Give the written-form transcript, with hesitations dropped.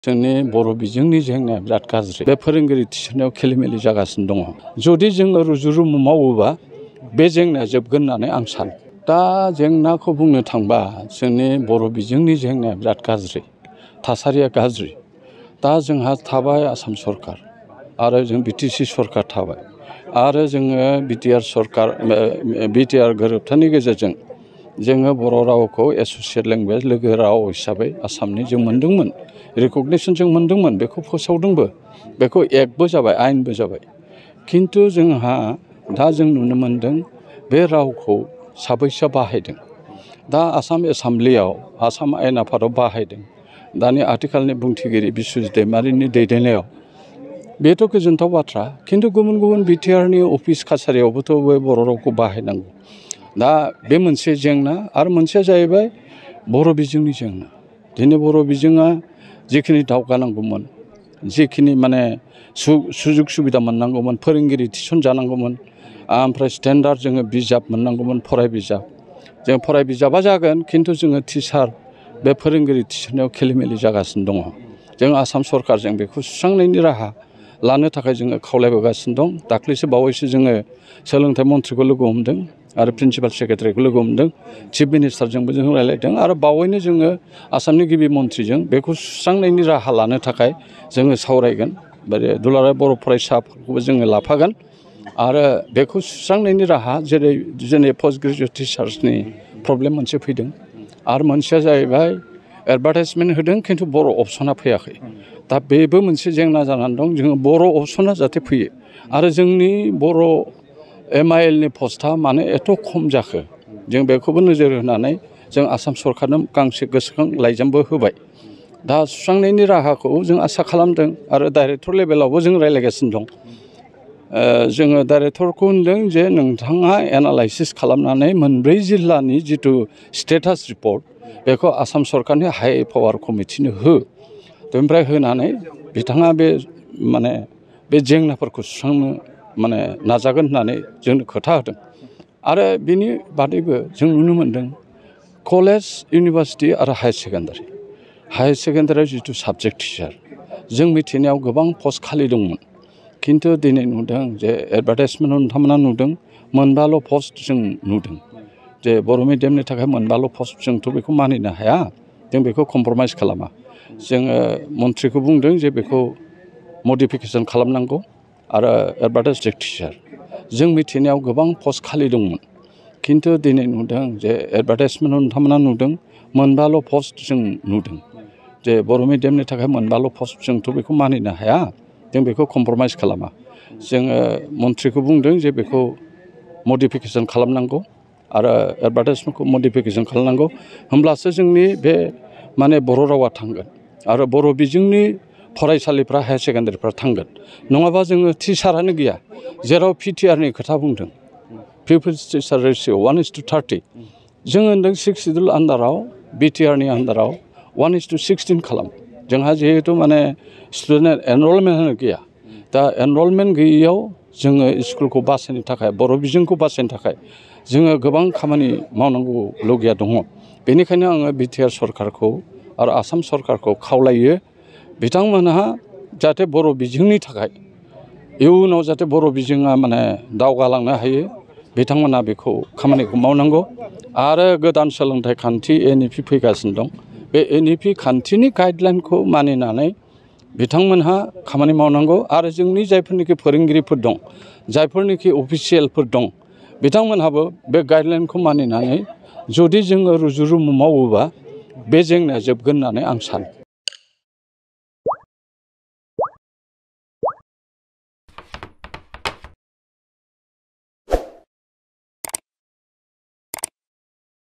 जोंनि बर' बिजोंनि जेंनाया बिराद गाज्रि। बे फोरोंगिरि थिसननायाव खेलिमेलि जागासिनो दङ। जुदि जोङो रुजु-रुमु मावोबा बे जेंनाया जोबगोन होननानै आं सानो। दा जेंनाखौ बुंनो थांबा जोंनि बर' बिजोंनि जेंनाया बिराद गाज्रि। थासारिया गाज्रि। दा जोंहा थाबाय आसाम सरकार आरो जों बिटिसि सरकार थाबाय आरो जोङो बिटिआर गोरोबथानि गेजेरजों जोङो बर' रावखौ एस'सियेट लेंगुवेज लोगो राव हिसाबै आसामनि जों मोनदोंमोन। रिकगनिसन जों मोनदोंमोन। बेखौ फोसावदोंबो। बेखौ एक्टबो जाबाय, आयेनबो जाबाय। खिन्थु जोंहा दा जों नुनो मोनदों बे रावखौ साबैसे बाहायदों। दा आसाम एसेम्ब्लियाव, आसाम आयेन आफादाव बाहायदों। दानि आथिखालनि बुंथिगिरि बिस्वजित दैमारिनि दैदेननायाव बेथ' गोजोनथाव बाथ्रा। खिन्थु गुबुन गुबुन बिटिआरनि अफिस काछारियावबोथ' बे बर' रावखौ बाहायनांगौ। दा बे मोनसे जेंना आरो मोनसेया जाहैबाय बर' बिजोंनि जेंना। दिनै बर' बिजोङा जिखिनि दावगानांगौमोन, जिखिनि सुजुग सुबिदा मोननांगौमोन, फोरोंगिरि थिसनजानांगौमोन, ओमफ्राय स्टेन्डार्ड जोङो बिजाब मोननांगौमोन, फराय बिजाब। जों फराय बिजाबा जागोन, खिन्थु जोङो टिचार बे फोरोंगिरि थिसननायाव खेलिमेलि जागासिनो दङ। जों आसाम सरकारजों बेखौ सुस्रांनायनि राहा लानो थाखाय जोङो खावलायबोगासिनो दं। दाख्लैसो बावैसो जोङो सोलोंथाइ मन्थ्रिखौ लोगो हमदों आरो प्रिन्सिपाल सेक्रेटारिखौ लोगो हमदों। चिफ मिनिस्टारजोंबो जों रायज्लायदों आरो बावैनो जोङो आसामनि गिबि मन्थ्रिजों बेखौ सुस्रांनायनि राहा लानो थाखाय जोङो सावरायगोन। दुलाराय बर' फरायसाफोरखौबो जोङो लाफागोन आरो बेखौ सुस्रांनायनि राहा जेरै पस्ट ग्रेजुवेट टिचार्सनि प्रब्लेम मोनसे फैदों आरो मोनसेया जाहैबाय एडभार्टाइजमेन्ट होदों, खिन्थु बर' अपसना फैयाखै। दा बेबो मोनसे जेंना जानानै दं। जोङो बर' अपसना जाहाथे फैयो आरो जोंनि बर' MIL नि पस्टआ मानो एथ' खम जाखो, जों बेखौबो नोजोर होनानै जों आसाम सरकारनो गांसे गोसोखां लाइजामबो होबाय। दा सुस्रांनायनि राहाखौ जों आसा खालामदों आरो डाइरेक्टर लेभेलावबो जों रायज्लायगासिनो दं। जोङो डाइरेक्टरखौ होनदों जे नोंथाङा एनालाइसिस खालामनानै मोनब्रै जिल्लानि जिथु स्टेटास रिपर्ट बेखौ आसाम सरकारनि हाइ पावार कमिटिनो हो। ओमफ्राय होनानै बिथाङा बे जेंनाफोरखौ सुस्रांनो नाजागोन होननानै जोंनो खोथा होदों। आरो बिनि बादैबो जों नुनो मोनदों कलेज, इउनिभारसिटि आरो हायार सेकेन्डारियाव जिथु साबजेक्ट टिचार जों मिथिनायाव गोबां पस्ट खालि दंमोन। खिन्थु दिनै नुदों जे एडभार्टाइजमेन्टआव नोंथांमोना नुदों मोनबाल' पस्ट जों नुदों। जे बर' मिडियामनि थाखाय मोनबाल' पस्ट, जोंथ' बेखौ मानिनो हाया। जों बेखौ कमप्रमाइस खालामा। जोङो मन्थ्रिखौ बुंदों जे बेखौ मडिफिकेसन खालामनांगौ आरो एडभार्टाइज टिचार जों मिथिनायाव गोबां पस्ट खालि दंमोन। खिन्थु दिनै नुदों जे एडभार्टाइजमेन्टआव नोंथांमोना नुदों मोनबाल' पस्ट जों नुदों। जे बर' मिडियामनि थाखाय मोनबाल' पस्ट, जोंथ' बेखौ मानिनो हाया। जों बेखौ कमप्रमाइस खालामा। जोङो मन्थ्रिखौ बुंदों जे बेखौ मडिफिकेसन खालामनांगौ आरो एडभार्टाइजमेन्टखौ मडिफिकेसन खालामनांगौ। होमब्लासो जोंनि बे बर' रावा थांगोन आरो बर' बिजोंनि फरायसालिफ्रा, हायार सेकेन्डारिफ्रा थांगोन। नङाबा जोङो टिचारानो गैया। जेराव PTR नि खोथा बुंदों, पिपल्स टिचार रेसिय' 1:30। जों होनदों 6 सिडुल आन्डाराव, BTR नि आन्डाराव 1:16 खालाम। जोंहा जिहेतु स्टुडेन्ट एनरलमेन्टआनो गैया। दा एनरलमेन्ट गैयैयाव जोङो स्कुलखौ बासायनो थाखाय, बर' बिजोंखौ बासायनो थाखाय जोङो गोबां खामानि मावनांगौ लगिया दङ। बेनिखायनो आङो BTR सरकारखौ आरो आसाम सरकारखौ खावलायो बिथांमोनहा जाहाथे बर' बिजोंनि थाखाय इयुनाव जाहाथे बर' बिजोङा दावगालांनो हायो, बिथांमोना बेखौ खामानिखौ मावनांगौ। आरो गोदान सोलोंथाइ खान्थि NEP फैगासिनो दं। बे NEP खान्थिनि गाइडलाइनखौ मानिनानै बिथांमोनहा खामानि मावनांगौ आरो जोंनि जायफोरनिखि फोरोंगिरिफोर दं, जायफोरनिखि अफिसियेलफोर दं, बिथांमोनहाबो बे गाइडलाइनखौ मानिनानै जुदि जोङो रुजु-रुमु मावोबा बे जेंनाया जोबगोन होननानै आं सानो।